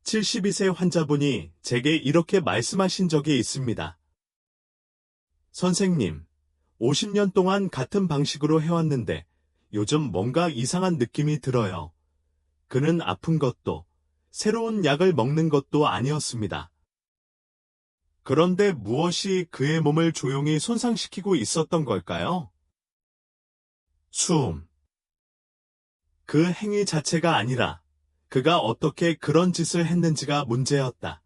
72세 환자분이 제게 이렇게 말씀하신 적이 있습니다. 선생님, 50년 동안 같은 방식으로 해왔는데 요즘 뭔가 이상한 느낌이 들어요. 그는 아픈 것도 새로운 약을 먹는 것도 아니었습니다. 그런데 무엇이 그의 몸을 조용히 손상시키고 있었던 걸까요? 숨. 그 행위 자체가 아니라 그가 어떻게 그런 짓을 했는지가 문제였다.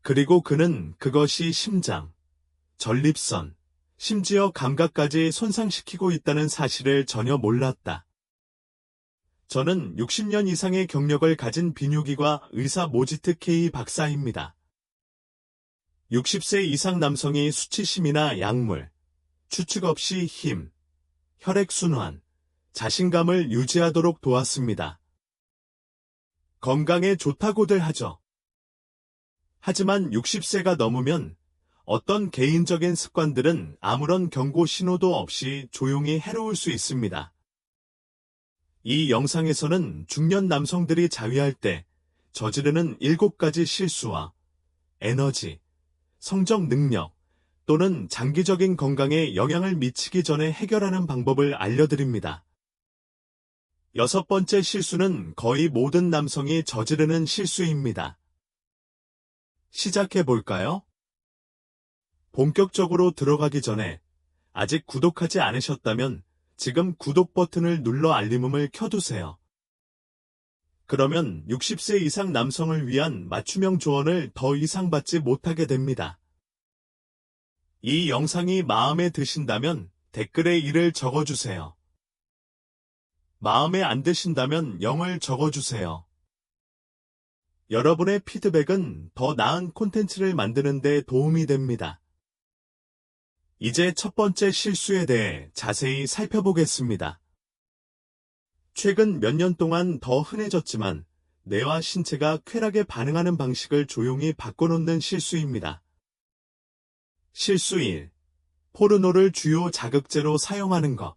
그리고 그는 그것이 심장, 전립선, 심지어 감각까지 손상시키고 있다는 사실을 전혀 몰랐다. 저는 60년 이상의 경력을 가진 비뇨기과 의사 모지트 K 박사입니다. 60세 이상 남성이 수치심이나 약물, 추측 없이 힘, 혈액순환, 자신감을 유지하도록 도왔습니다. 건강에 좋다고들 하죠. 하지만 60세가 넘으면 어떤 개인적인 습관들은 아무런 경고 신호도 없이 조용히 해로울 수 있습니다. 이 영상에서는 중년 남성들이 자위할 때 저지르는 7가지 실수와 에너지, 성적 능력 또는 장기적인 건강에 영향을 미치기 전에 해결하는 방법을 알려드립니다. 6번째 실수는 거의 모든 남성이 저지르는 실수입니다. 시작해볼까요? 본격적으로 들어가기 전에 아직 구독하지 않으셨다면 지금 구독 버튼을 눌러 알림음을 켜두세요. 그러면 60세 이상 남성을 위한 맞춤형 조언을 더 이상 받지 못하게 됩니다. 이 영상이 마음에 드신다면 댓글에 1을 적어주세요. 마음에 안 드신다면 0을 적어주세요. 여러분의 피드백은 더 나은 콘텐츠를 만드는 데 도움이 됩니다. 이제 첫 번째 실수에 대해 자세히 살펴보겠습니다. 최근 몇 년 동안 더 흔해졌지만 뇌와 신체가 쾌락에 반응하는 방식을 조용히 바꿔놓는 실수입니다. 실수 1. 포르노를 주요 자극제로 사용하는 것.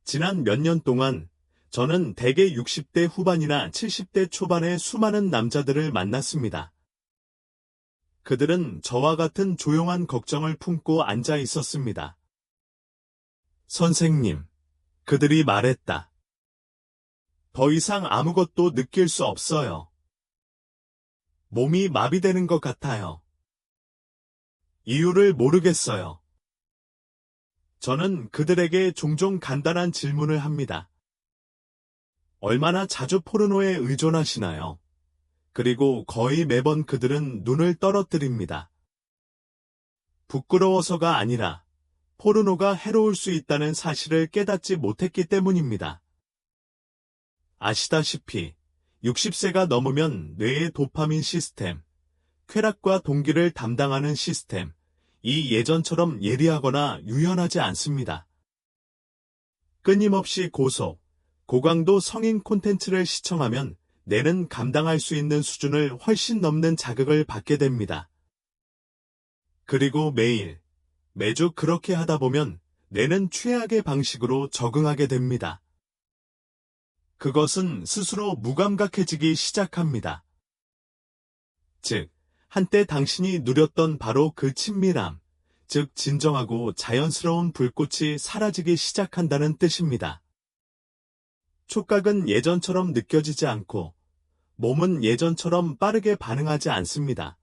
지난 몇 년 동안 저는 대개 60대 후반이나 70대 초반의 수많은 남자들을 만났습니다. 그들은 저와 같은 조용한 걱정을 품고 앉아 있었습니다. 선생님, 그들이 말했다. 더 이상 아무것도 느낄 수 없어요. 몸이 마비되는 것 같아요. 이유를 모르겠어요. 저는 그들에게 종종 간단한 질문을 합니다. 얼마나 자주 포르노에 의존하시나요? 그리고 거의 매번 그들은 눈을 떨어뜨립니다. 부끄러워서가 아니라 포르노가 해로울 수 있다는 사실을 깨닫지 못했기 때문입니다. 아시다시피 60세가 넘으면 뇌의 도파민 시스템, 쾌락과 동기를 담당하는 시스템, 이 예전처럼 예리하거나 유연하지 않습니다. 끊임없이 고강도 성인 콘텐츠를 시청하면 뇌는 감당할 수 있는 수준을 훨씬 넘는 자극을 받게 됩니다. 그리고 매주 그렇게 하다 보면 뇌는 최악의 방식으로 적응하게 됩니다. 그것은 스스로 무감각해지기 시작합니다. 즉, 한때 당신이 누렸던 바로 그 친밀함, 즉 진정하고 자연스러운 불꽃이 사라지기 시작한다는 뜻입니다. 촉각은 예전처럼 느껴지지 않고 몸은 예전처럼 빠르게 반응하지 않습니다.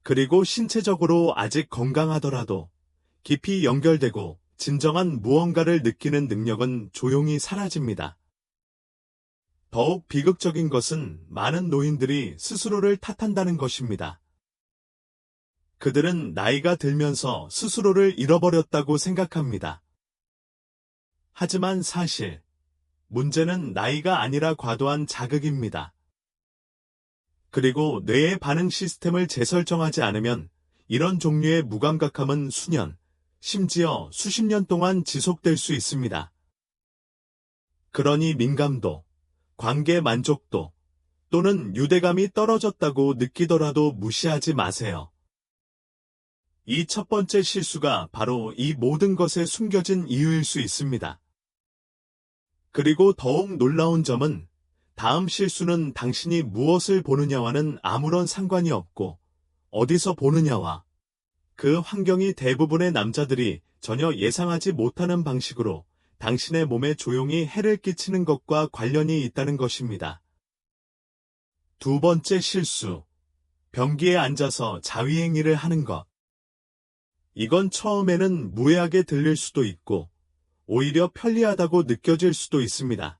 그리고 신체적으로 아직 건강하더라도 깊이 연결되고 진정한 무언가를 느끼는 능력은 조용히 사라집니다. 더욱 비극적인 것은 많은 노인들이 스스로를 탓한다는 것입니다. 그들은 나이가 들면서 스스로를 잃어버렸다고 생각합니다. 하지만 사실, 문제는 나이가 아니라 과도한 자극입니다. 그리고 뇌의 반응 시스템을 재설정하지 않으면 이런 종류의 무감각함은 수년, 심지어 수십 년 동안 지속될 수 있습니다. 그러니 민감도, 관계 만족도 또는 유대감이 떨어졌다고 느끼더라도 무시하지 마세요. 이 첫 번째 실수가 바로 이 모든 것에 숨겨진 이유일 수 있습니다. 그리고 더욱 놀라운 점은 다음 실수는 당신이 무엇을 보느냐와는 아무런 상관이 없고 어디서 보느냐와 그 환경이 대부분의 남자들이 전혀 예상하지 못하는 방식으로 당신의 몸에 조용히 해를 끼치는 것과 관련이 있다는 것입니다. 두 번째 실수. 변기에 앉아서 자위행위를 하는 것. 이건 처음에는 무해하게 들릴 수도 있고 오히려 편리하다고 느껴질 수도 있습니다.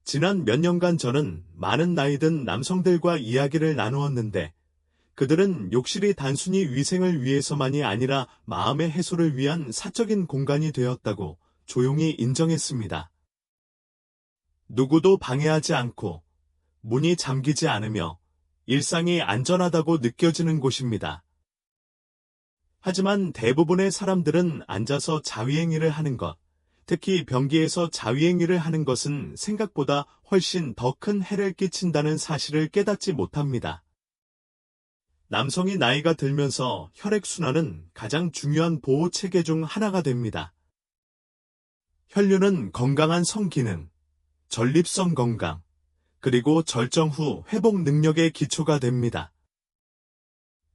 지난 몇 년간 저는 많은 나이 든 남성들과 이야기를 나누었는데 그들은 욕실이 단순히 위생을 위해서만이 아니라 마음의 해소를 위한 사적인 공간이 되었다고 조용히 인정했습니다. 누구도 방해하지 않고 문이 잠기지 않으며 일상이 안전하다고 느껴지는 곳입니다. 하지만 대부분의 사람들은 앉아서 자위행위를 하는 것, 특히 변기에서 자위행위를 하는 것은 생각보다 훨씬 더 큰 해를 끼친다는 사실을 깨닫지 못합니다. 남성이 나이가 들면서 혈액순환은 가장 중요한 보호 체계 중 하나가 됩니다. 혈류는 건강한 성기능, 전립선 건강, 그리고 절정 후 회복 능력의 기초가 됩니다.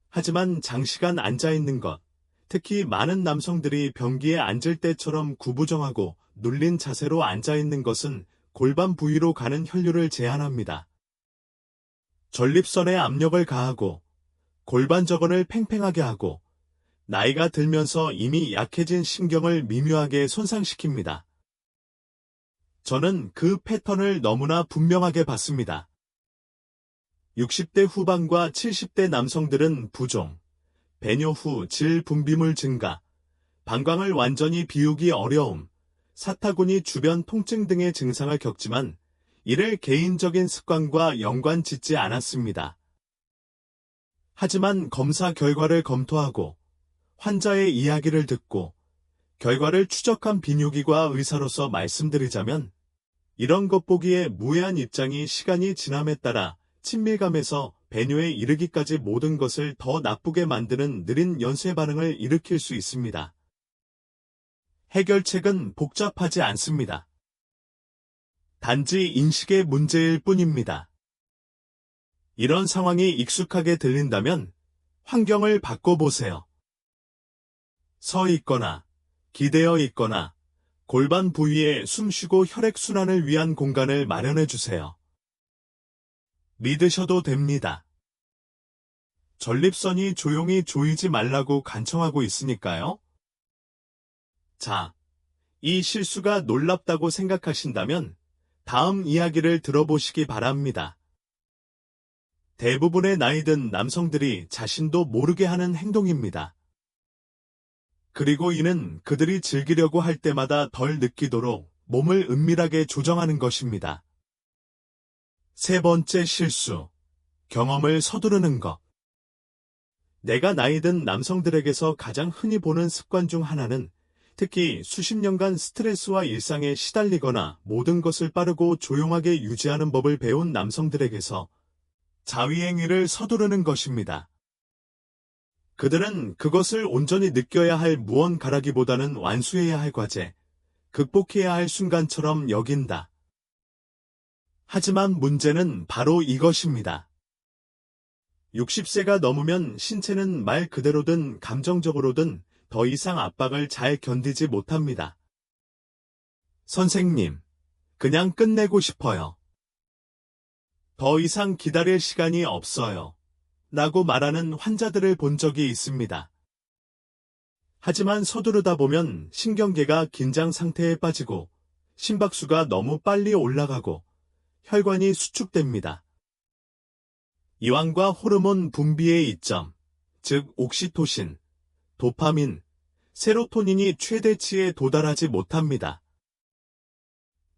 하지만 장시간 앉아있는 것, 특히 많은 남성들이 변기에 앉을 때처럼 구부정하고 눌린 자세로 앉아있는 것은 골반 부위로 가는 혈류를 제한합니다. 전립선에 압력을 가하고 골반 저건을 팽팽하게 하고 나이가 들면서 이미 약해진 신경을 미묘하게 손상시킵니다. 저는 그 패턴을 너무나 분명하게 봤습니다. 60대 후반과 70대 남성들은 부종, 배뇨 후 질 분비물 증가, 방광을 완전히 비우기 어려움, 사타구니 주변 통증 등의 증상을 겪지만 이를 개인적인 습관과 연관 짓지 않았습니다. 하지만 검사 결과를 검토하고 환자의 이야기를 듣고 결과를 추적한 비뇨기과 의사로서 말씀드리자면 이런 것 보기에 무해한 입장이 시간이 지남에 따라 친밀감에서 배뇨에 이르기까지 모든 것을 더 나쁘게 만드는 느린 연쇄 반응을 일으킬 수 있습니다. 해결책은 복잡하지 않습니다. 단지 인식의 문제일 뿐입니다. 이런 상황이 익숙하게 들린다면 환경을 바꿔보세요. 서 있거나 기대어 있거나 골반 부위에 숨쉬고 혈액순환을 위한 공간을 마련해 주세요. 믿으셔도 됩니다. 전립선이 조용히 조이지 말라고 간청하고 있으니까요. 자, 이 실수가 놀랍다고 생각하신다면 다음 이야기를 들어보시기 바랍니다. 대부분의 나이든 남성들이 자신도 모르게 하는 행동입니다. 그리고 이는 그들이 즐기려고 할 때마다 덜 느끼도록 몸을 은밀하게 조정하는 것입니다. 세 번째 실수, 경험을 서두르는 것. 내가 나이든 남성들에게서 가장 흔히 보는 습관 중 하나는 특히 수십 년간 스트레스와 일상에 시달리거나 모든 것을 빠르고 조용하게 유지하는 법을 배운 남성들에게서 자위행위를 서두르는 것입니다. 그들은 그것을 온전히 느껴야 할 무언가라기보다는 완수해야 할 과제, 극복해야 할 순간처럼 여긴다. 하지만 문제는 바로 이것입니다. 60세가 넘으면 신체는 말 그대로든 감정적으로든 더 이상 압박을 잘 견디지 못합니다. 선생님, 그냥 끝내고 싶어요. 더 이상 기다릴 시간이 없어요. 라고 말하는 환자들을 본 적이 있습니다. 하지만 서두르다 보면 신경계가 긴장 상태에 빠지고 심박수가 너무 빨리 올라가고 혈관이 수축됩니다. 이완과 호르몬 분비의 이점, 즉 옥시토신, 도파민, 세로토닌이 최대치에 도달하지 못합니다.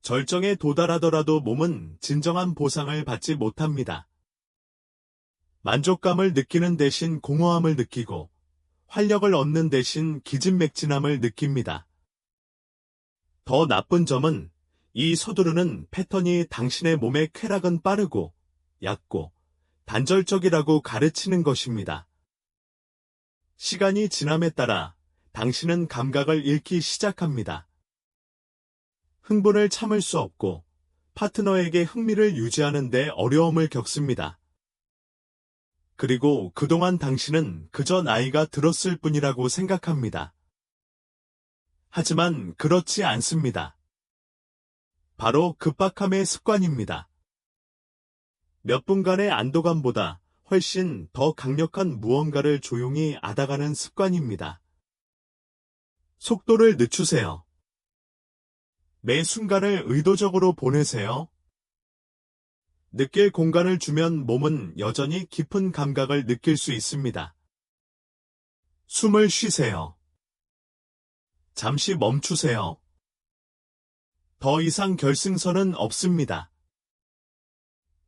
절정에 도달하더라도 몸은 진정한 보상을 받지 못합니다. 만족감을 느끼는 대신 공허함을 느끼고 활력을 얻는 대신 기진맥진함을 느낍니다. 더 나쁜 점은 이 서두르는 패턴이 당신의 몸의 쾌락은 빠르고 얕고 단절적이라고 가르치는 것입니다. 시간이 지남에 따라 당신은 감각을 잃기 시작합니다. 흥분을 참을 수 없고 파트너에게 흥미를 유지하는 데 어려움을 겪습니다. 그리고 그동안 당신은 그저 나이가 들었을 뿐이라고 생각합니다. 하지만 그렇지 않습니다. 바로 급박함의 습관입니다. 몇 분간의 안도감보다 훨씬 더 강력한 무언가를 조용히 앗아가는 습관입니다. 속도를 늦추세요. 매 순간을 의도적으로 보내세요. 느낄 공간을 주면 몸은 여전히 깊은 감각을 느낄 수 있습니다. 숨을 쉬세요. 잠시 멈추세요. 더 이상 결승선은 없습니다.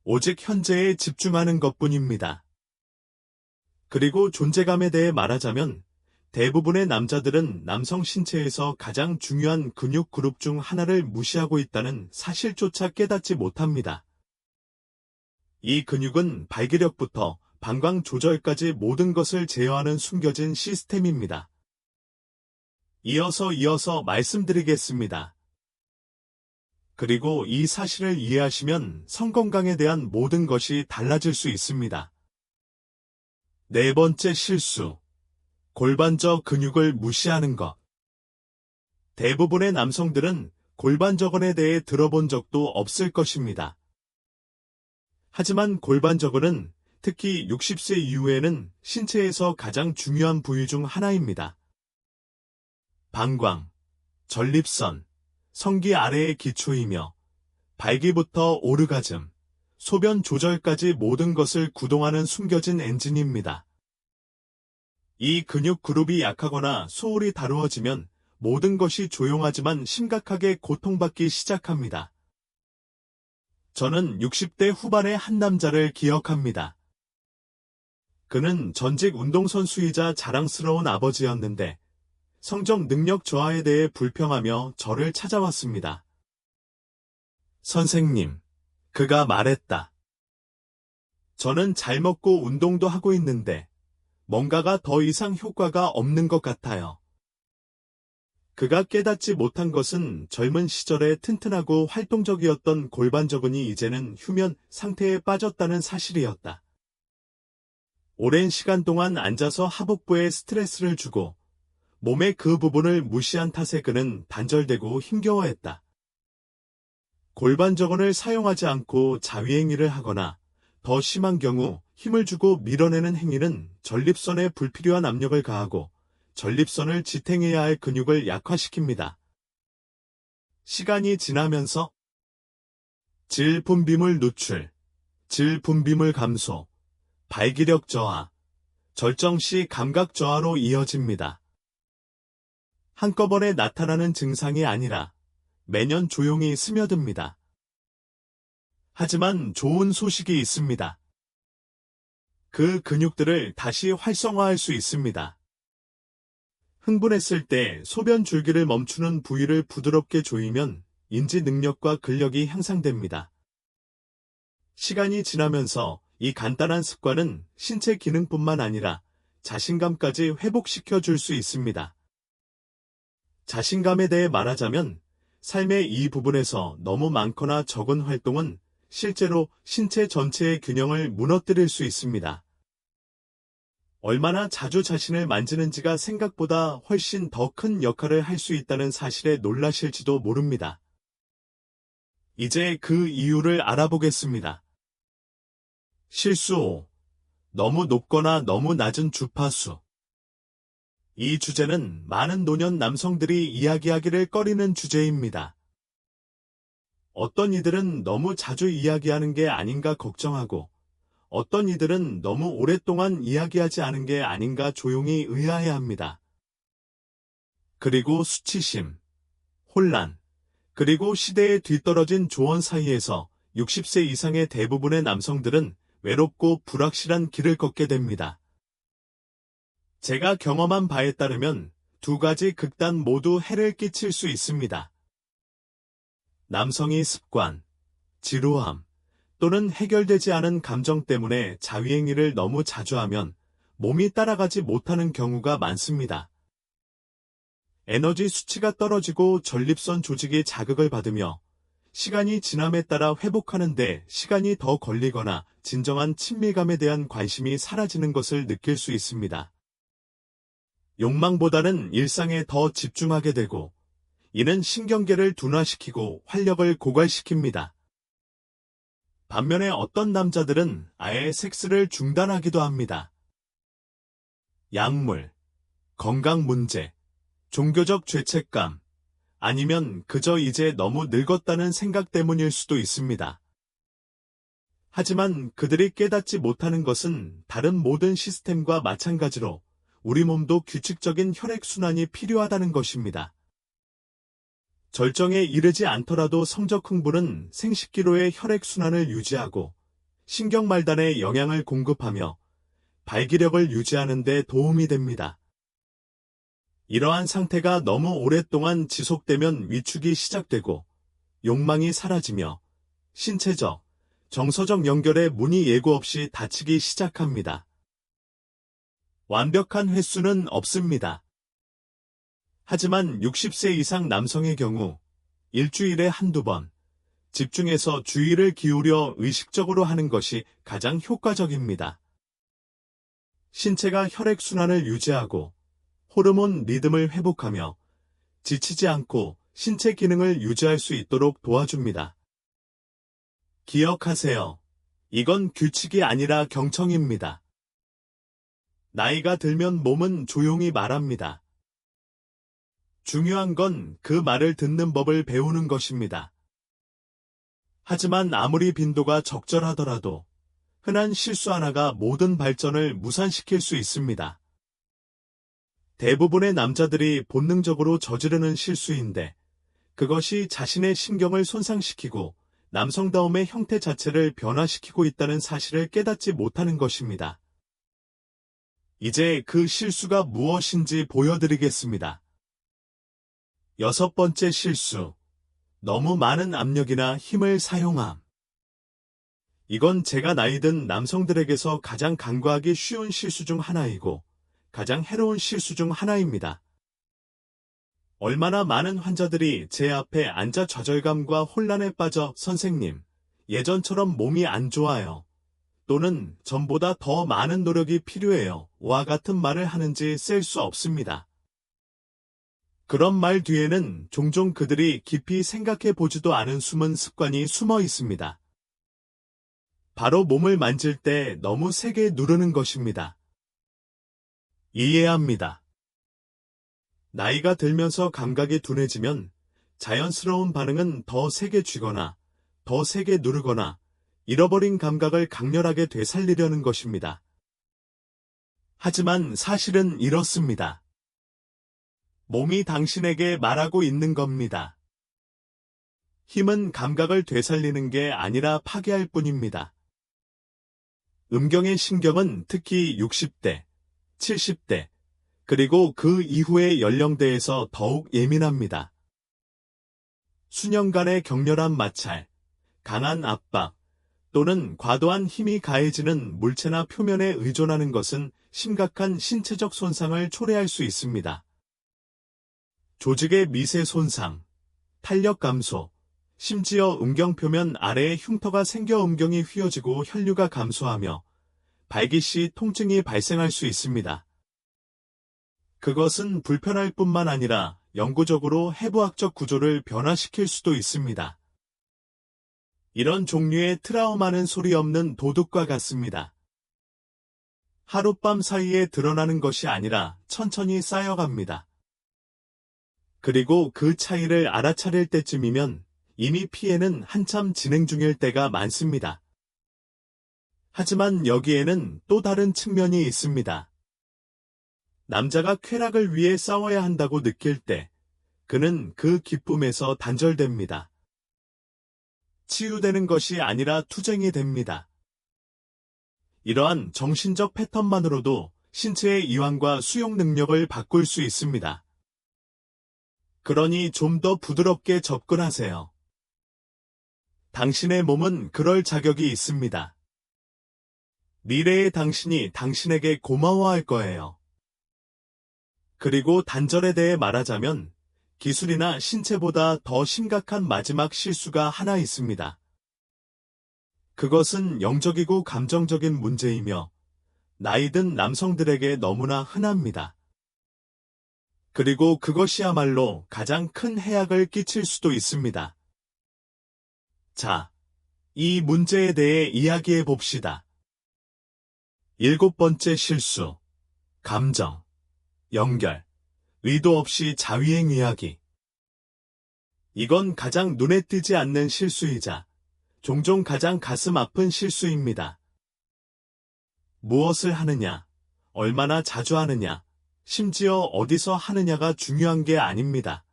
오직 현재에 집중하는 것뿐입니다. 그리고 존재감에 대해 말하자면 대부분의 남자들은 남성 신체에서 가장 중요한 근육 그룹 중 하나를 무시하고 있다는 사실조차 깨닫지 못합니다. 이 근육은 발기력부터 방광 조절까지 모든 것을 제어하는 숨겨진 시스템입니다. 이어서 말씀드리겠습니다. 그리고 이 사실을 이해하시면 성건강에 대한 모든 것이 달라질 수 있습니다. 네 번째 실수. 골반저 근육을 무시하는 것. 대부분의 남성들은 골반저근에 대해 들어본 적도 없을 것입니다. 하지만 골반저근은 특히 60세 이후에는 신체에서 가장 중요한 부위 중 하나입니다. 방광, 전립선, 성기 아래의 기초이며 발기부터 오르가즘, 소변 조절까지 모든 것을 구동하는 숨겨진 엔진입니다. 이 근육 그룹이 약하거나 소홀히 다루어지면 모든 것이 조용하지만 심각하게 고통받기 시작합니다. 저는 60대 후반의 한 남자를 기억합니다. 그는 전직 운동선수이자 자랑스러운 아버지였는데 성적 능력 저하에 대해 불평하며 저를 찾아왔습니다. 선생님, 그가 말했다. 저는 잘 먹고 운동도 하고 있는데 뭔가가 더 이상 효과가 없는 것 같아요. 그가 깨닫지 못한 것은 젊은 시절에 튼튼하고 활동적이었던 골반저근이 이제는 휴면 상태에 빠졌다는 사실이었다. 오랜 시간 동안 앉아서 하복부에 스트레스를 주고 몸의 그 부분을 무시한 탓에 그는 단절되고 힘겨워했다. 골반저근을 사용하지 않고 자위행위를 하거나 더 심한 경우 힘을 주고 밀어내는 행위는 전립선에 불필요한 압력을 가하고 전립선을 지탱해야 할 근육을 약화시킵니다. 시간이 지나면서 질 분비물 누출, 질 분비물 감소, 발기력 저하, 절정 시 감각 저하로 이어집니다. 한꺼번에 나타나는 증상이 아니라 매년 조용히 스며듭니다. 하지만 좋은 소식이 있습니다. 그 근육들을 다시 활성화할 수 있습니다. 흥분했을 때 소변 줄기를 멈추는 부위를 부드럽게 조이면 인지 능력과 근력이 향상됩니다. 시간이 지나면서 이 간단한 습관은 신체 기능뿐만 아니라 자신감까지 회복시켜 줄 수 있습니다. 자신감에 대해 말하자면 삶의 이 부분에서 너무 많거나 적은 활동은 실제로 신체 전체의 균형을 무너뜨릴 수 있습니다. 얼마나 자주 자신을 만지는지가 생각보다 훨씬 더 큰 역할을 할 수 있다는 사실에 놀라실지도 모릅니다. 이제 그 이유를 알아보겠습니다. 실수 5. 너무 높거나 너무 낮은 주파수. 이 주제는 많은 노년 남성들이 이야기하기를 꺼리는 주제입니다. 어떤 이들은 너무 자주 이야기하는 게 아닌가 걱정하고 어떤 이들은 너무 오랫동안 이야기하지 않은 게 아닌가 조용히 의아해합니다. 그리고 수치심, 혼란, 그리고 시대에 뒤떨어진 조언 사이에서 60세 이상의 대부분의 남성들은 외롭고 불확실한 길을 걷게 됩니다. 제가 경험한 바에 따르면 두 가지 극단 모두 해를 끼칠 수 있습니다. 남성이 습관, 지루함, 또는 해결되지 않은 감정 때문에 자위행위를 너무 자주 하면 몸이 따라가지 못하는 경우가 많습니다. 에너지 수치가 떨어지고 전립선 조직이 자극을 받으며 시간이 지남에 따라 회복하는데 시간이 더 걸리거나 진정한 친밀감에 대한 관심이 사라지는 것을 느낄 수 있습니다. 욕망보다는 일상에 더 집중하게 되고, 이는 신경계를 둔화시키고 활력을 고갈시킵니다. 반면에 어떤 남자들은 아예 섹스를 중단하기도 합니다. 약물, 건강 문제, 종교적 죄책감, 아니면 그저 이제 너무 늙었다는 생각 때문일 수도 있습니다. 하지만 그들이 깨닫지 못하는 것은 다른 모든 시스템과 마찬가지로 우리 몸도 규칙적인 혈액순환이 필요하다는 것입니다. 절정에 이르지 않더라도 성적 흥분은 생식기로의 혈액순환을 유지하고 신경말단에 영양을 공급하며 발기력을 유지하는 데 도움이 됩니다. 이러한 상태가 너무 오랫동안 지속되면 위축이 시작되고 욕망이 사라지며 신체적, 정서적 연결의 문이 예고 없이 닫히기 시작합니다. 완벽한 횟수는 없습니다. 하지만 60세 이상 남성의 경우 일주일에 한두 번 집중해서 주의를 기울여 의식적으로 하는 것이 가장 효과적입니다. 신체가 혈액순환을 유지하고 호르몬 리듬을 회복하며 지치지 않고 신체 기능을 유지할 수 있도록 도와줍니다. 기억하세요. 이건 규칙이 아니라 경청입니다. 나이가 들면 몸은 조용히 말합니다. 중요한 건 그 말을 듣는 법을 배우는 것입니다. 하지만 아무리 빈도가 적절하더라도 흔한 실수 하나가 모든 발전을 무산시킬 수 있습니다. 대부분의 남자들이 본능적으로 저지르는 실수인데 그것이 자신의 신경을 손상시키고 남성다움의 형태 자체를 변화시키고 있다는 사실을 깨닫지 못하는 것입니다. 이제 그 실수가 무엇인지 보여드리겠습니다. 6번째 실수. 너무 많은 압력이나 힘을 사용함. 이건 제가 나이 든 남성들에게서 가장 간과하기 쉬운 실수 중 하나이고 가장 해로운 실수 중 하나입니다. 얼마나 많은 환자들이 제 앞에 앉아 좌절감과 혼란에 빠져 선생님, 예전처럼 몸이 안 좋아요. 또는 전보다 더 많은 노력이 필요해요. 와 같은 말을 하는지 셀 수 없습니다. 그런 말 뒤에는 종종 그들이 깊이 생각해 보지도 않은 숨은 습관이 숨어 있습니다. 바로 몸을 만질 때 너무 세게 누르는 것입니다. 이해합니다. 나이가 들면서 감각이 둔해지면 자연스러운 반응은 더 세게 쥐거나 더 세게 누르거나 잃어버린 감각을 강렬하게 되살리려는 것입니다. 하지만 사실은 이렇습니다. 몸이 당신에게 말하고 있는 겁니다. 힘은 감각을 되살리는 게 아니라 파괴할 뿐입니다. 음경의 신경은 특히 60대, 70대, 그리고 그 이후의 연령대에서 더욱 예민합니다. 수년간의 격렬한 마찰, 강한 압박, 또는 과도한 힘이 가해지는 물체나 표면에 의존하는 것은 심각한 신체적 손상을 초래할 수 있습니다. 조직의 미세 손상, 탄력 감소, 심지어 음경 표면 아래에 흉터가 생겨 음경이 휘어지고 혈류가 감소하며 발기 시 통증이 발생할 수 있습니다. 그것은 불편할 뿐만 아니라 영구적으로 해부학적 구조를 변화시킬 수도 있습니다. 이런 종류의 트라우마는 소리 없는 도둑과 같습니다. 하룻밤 사이에 드러나는 것이 아니라 천천히 쌓여갑니다. 그리고 그 차이를 알아차릴 때쯤이면 이미 피해는 한참 진행 중일 때가 많습니다. 하지만 여기에는 또 다른 측면이 있습니다. 남자가 쾌락을 위해 싸워야 한다고 느낄 때 그는 그 기쁨에서 단절됩니다. 치유되는 것이 아니라 투쟁이 됩니다. 이러한 정신적 패턴만으로도 신체의 이완과 수용 능력을 바꿀 수 있습니다. 그러니 좀 더 부드럽게 접근하세요. 당신의 몸은 그럴 자격이 있습니다. 미래의 당신이 당신에게 고마워할 거예요. 그리고 단절에 대해 말하자면 기술이나 신체보다 더 심각한 마지막 실수가 하나 있습니다. 그것은 영적이고 감정적인 문제이며 나이 든 남성들에게 너무나 흔합니다. 그리고 그것이야말로 가장 큰 해악을 끼칠 수도 있습니다. 자, 이 문제에 대해 이야기해 봅시다. 7번째 실수. 감정, 연결, 의도 없이 자위행 이야기. 이건 가장 눈에 띄지 않는 실수이자 종종 가장 가슴 아픈 실수입니다. 무엇을 하느냐, 얼마나 자주 하느냐, 심지어 어디서 하느냐가 중요한 게 아닙니다.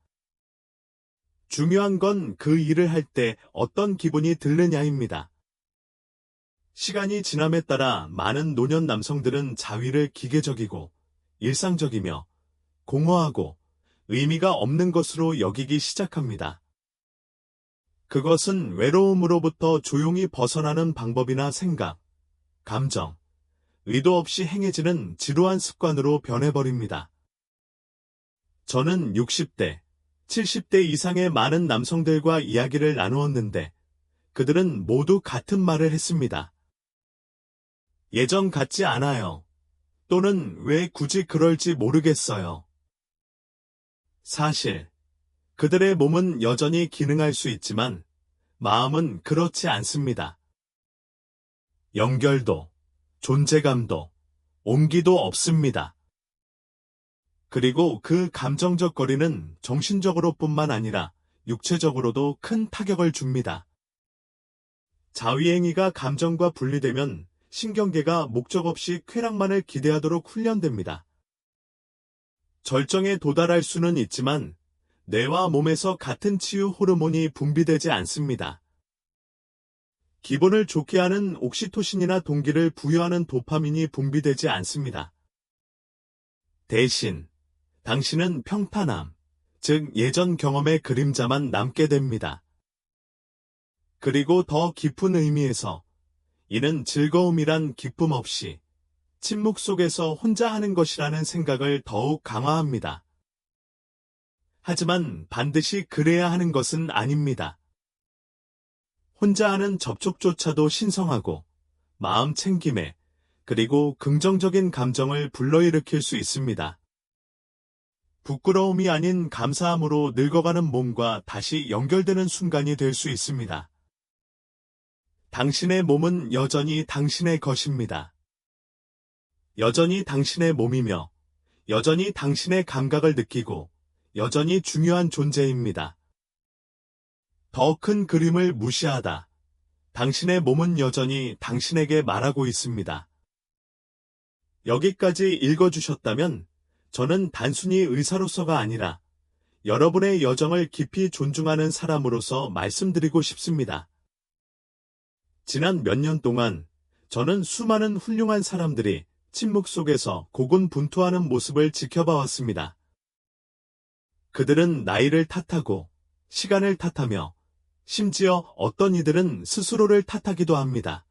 중요한 건 그 일을 할 때 어떤 기분이 드느냐입니다. 시간이 지남에 따라 많은 노년 남성들은 자위를 기계적이고 일상적이며 공허하고 의미가 없는 것으로 여기기 시작합니다. 그것은 외로움으로부터 조용히 벗어나는 방법이나 생각, 감정, 의도 없이 행해지는 지루한 습관으로 변해버립니다. 저는 60대, 70대 이상의 많은 남성들과 이야기를 나누었는데 그들은 모두 같은 말을 했습니다. 예전 같지 않아요. 또는 왜 굳이 그럴지 모르겠어요. 사실 그들의 몸은 여전히 기능할 수 있지만 마음은 그렇지 않습니다. 연결도, 존재감도, 온기도 없습니다. 그리고 그 감정적 거리는 정신적으로뿐만 아니라 육체적으로도 큰 타격을 줍니다. 자위행위가 감정과 분리되면 신경계가 목적 없이 쾌락만을 기대하도록 훈련됩니다. 절정에 도달할 수는 있지만 뇌와 몸에서 같은 치유 호르몬이 분비되지 않습니다. 기분을 좋게 하는 옥시토신이나 동기를 부여하는 도파민이 분비되지 않습니다. 대신 당신은 평탄함, 즉 예전 경험의 그림자만 남게 됩니다. 그리고 더 깊은 의미에서 이는 즐거움이란 기쁨 없이 침묵 속에서 혼자 하는 것이라는 생각을 더욱 강화합니다. 하지만 반드시 그래야 하는 것은 아닙니다. 혼자 하는 접촉조차도 신성하고 마음 챙김에 그리고 긍정적인 감정을 불러일으킬 수 있습니다. 부끄러움이 아닌 감사함으로 늙어가는 몸과 다시 연결되는 순간이 될 수 있습니다. 당신의 몸은 여전히 당신의 것입니다. 여전히 당신의 몸이며 여전히 당신의 감각을 느끼고 여전히 중요한 존재입니다. 더 큰 그림을 무시하다. 당신의 몸은 여전히 당신에게 말하고 있습니다. 여기까지 읽어주셨다면 저는 단순히 의사로서가 아니라 여러분의 여정을 깊이 존중하는 사람으로서 말씀드리고 싶습니다. 지난 몇 년 동안 저는 수많은 훌륭한 사람들이 침묵 속에서 고군분투하는 모습을 지켜봐 왔습니다. 그들은 나이를 탓하고 시간을 탓하며 심지어 어떤 이들은 스스로를 탓하기도 합니다.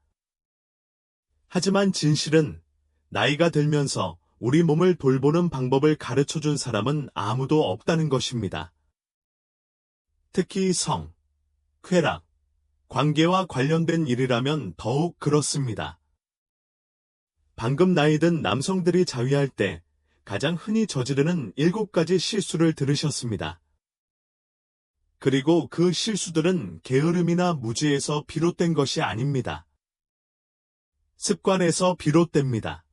하지만 진실은 나이가 들면서 우리 몸을 돌보는 방법을 가르쳐준 사람은 아무도 없다는 것입니다. 특히 성, 쾌락, 관계와 관련된 일이라면 더욱 그렇습니다. 방금 나이 든 남성들이 자위할 때 가장 흔히 저지르는 7가지 실수를 들으셨습니다. 그리고 그 실수들은 게으름이나 무지에서 비롯된 것이 아닙니다. 습관에서 비롯됩니다.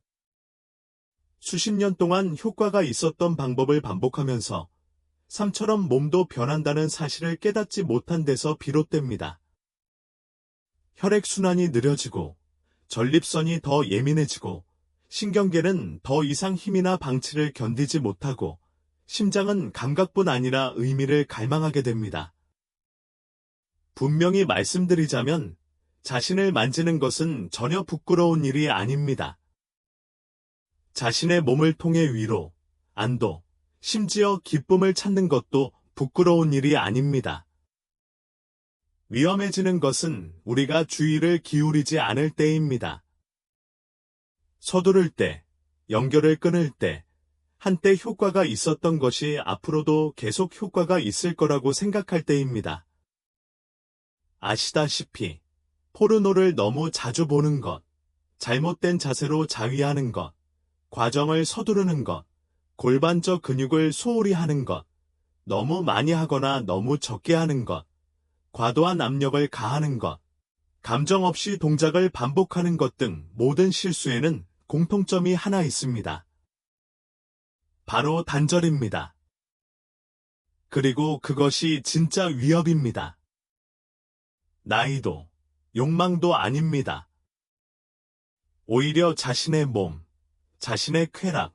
수십 년 동안 효과가 있었던 방법을 반복하면서 삶처럼 몸도 변한다는 사실을 깨닫지 못한 데서 비롯됩니다. 혈액순환이 느려지고 전립선이 더 예민해지고 신경계는 더 이상 힘이나 방치를 견디지 못하고 심장은 감각뿐 아니라 의미를 갈망하게 됩니다. 분명히 말씀드리자면 자신을 만지는 것은 전혀 부끄러운 일이 아닙니다. 자신의 몸을 통해 위로, 안도, 심지어 기쁨을 찾는 것도 부끄러운 일이 아닙니다. 위험해지는 것은 우리가 주의를 기울이지 않을 때입니다. 서두를 때, 연결을 끊을 때, 한때 효과가 있었던 것이 앞으로도 계속 효과가 있을 거라고 생각할 때입니다. 아시다시피 포르노를 너무 자주 보는 것, 잘못된 자세로 자위하는 것, 과정을 서두르는 것, 골반저 근육을 소홀히 하는 것, 너무 많이 하거나 너무 적게 하는 것, 과도한 압력을 가하는 것, 감정 없이 동작을 반복하는 것 등 모든 실수에는 공통점이 하나 있습니다. 바로 단절입니다. 그리고 그것이 진짜 위협입니다. 나이도, 욕망도 아닙니다. 오히려 자신의 몸, 자신의 쾌락,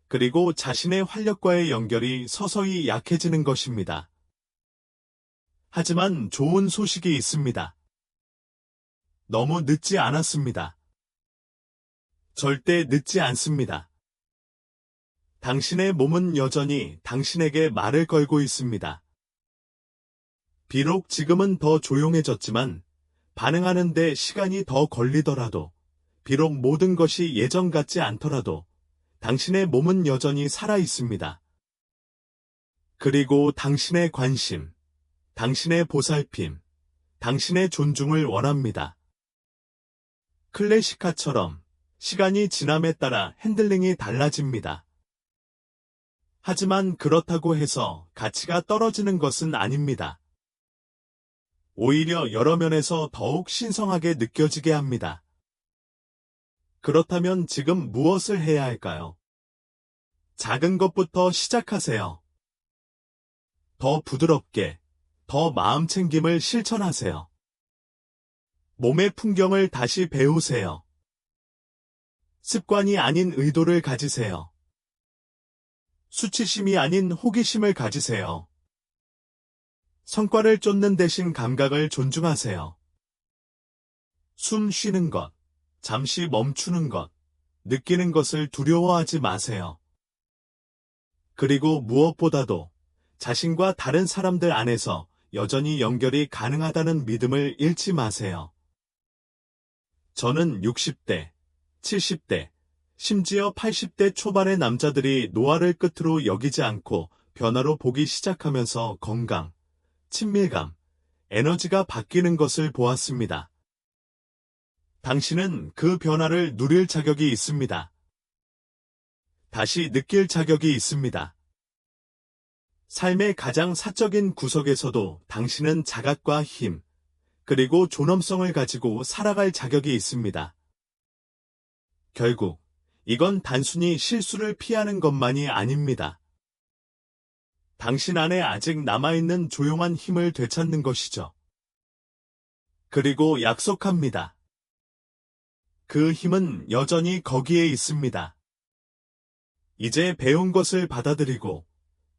그리고 자신의 활력과의 연결이 서서히 약해지는 것입니다. 하지만 좋은 소식이 있습니다. 너무 늦지 않았습니다. 절대 늦지 않습니다. 당신의 몸은 여전히 당신에게 말을 걸고 있습니다. 비록 지금은 더 조용해졌지만 반응하는 데 시간이 더 걸리더라도, 비록 모든 것이 예전 같지 않더라도 당신의 몸은 여전히 살아 있습니다. 그리고 당신의 관심, 당신의 보살핌, 당신의 존중을 원합니다. 클래시카처럼 시간이 지남에 따라 핸들링이 달라집니다. 하지만 그렇다고 해서 가치가 떨어지는 것은 아닙니다. 오히려 여러 면에서 더욱 신성하게 느껴지게 합니다. 그렇다면 지금 무엇을 해야 할까요? 작은 것부터 시작하세요. 더 부드럽게, 더 마음챙김을 실천하세요. 몸의 풍경을 다시 배우세요. 습관이 아닌 의도를 가지세요. 수치심이 아닌 호기심을 가지세요. 성과를 쫓는 대신 감각을 존중하세요. 숨 쉬는 것, 잠시 멈추는 것, 느끼는 것을 두려워하지 마세요. 그리고 무엇보다도 자신과 다른 사람들 안에서 여전히 연결이 가능하다는 믿음을 잃지 마세요. 저는 60대, 70대, 심지어 80대 초반의 남자들이 노화를 끝으로 여기지 않고 변화로 보기 시작하면서 건강, 친밀감, 에너지가 바뀌는 것을 보았습니다. 당신은 그 변화를 누릴 자격이 있습니다. 다시 느낄 자격이 있습니다. 삶의 가장 사적인 구석에서도 당신은 자각과 힘, 그리고 존엄성을 가지고 살아갈 자격이 있습니다. 결국 이건 단순히 실수를 피하는 것만이 아닙니다. 당신 안에 아직 남아있는 조용한 힘을 되찾는 것이죠. 그리고 약속합니다. 그 힘은 여전히 거기에 있습니다. 이제 배운 것을 받아들이고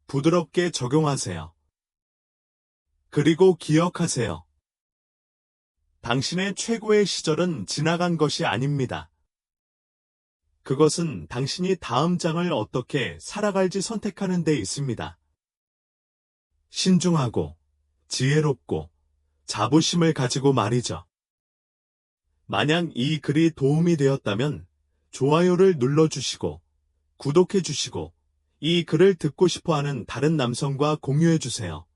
부드럽게 적용하세요. 그리고 기억하세요. 당신의 최고의 시절은 지나간 것이 아닙니다. 그것은 당신이 다음 장을 어떻게 살아갈지 선택하는 데 있습니다. 신중하고 지혜롭고 자부심을 가지고 말이죠. 만약 이 글이 도움이 되었다면 좋아요를 눌러주시고 구독해주시고 이 글을 듣고 싶어하는 다른 남성과 공유해주세요.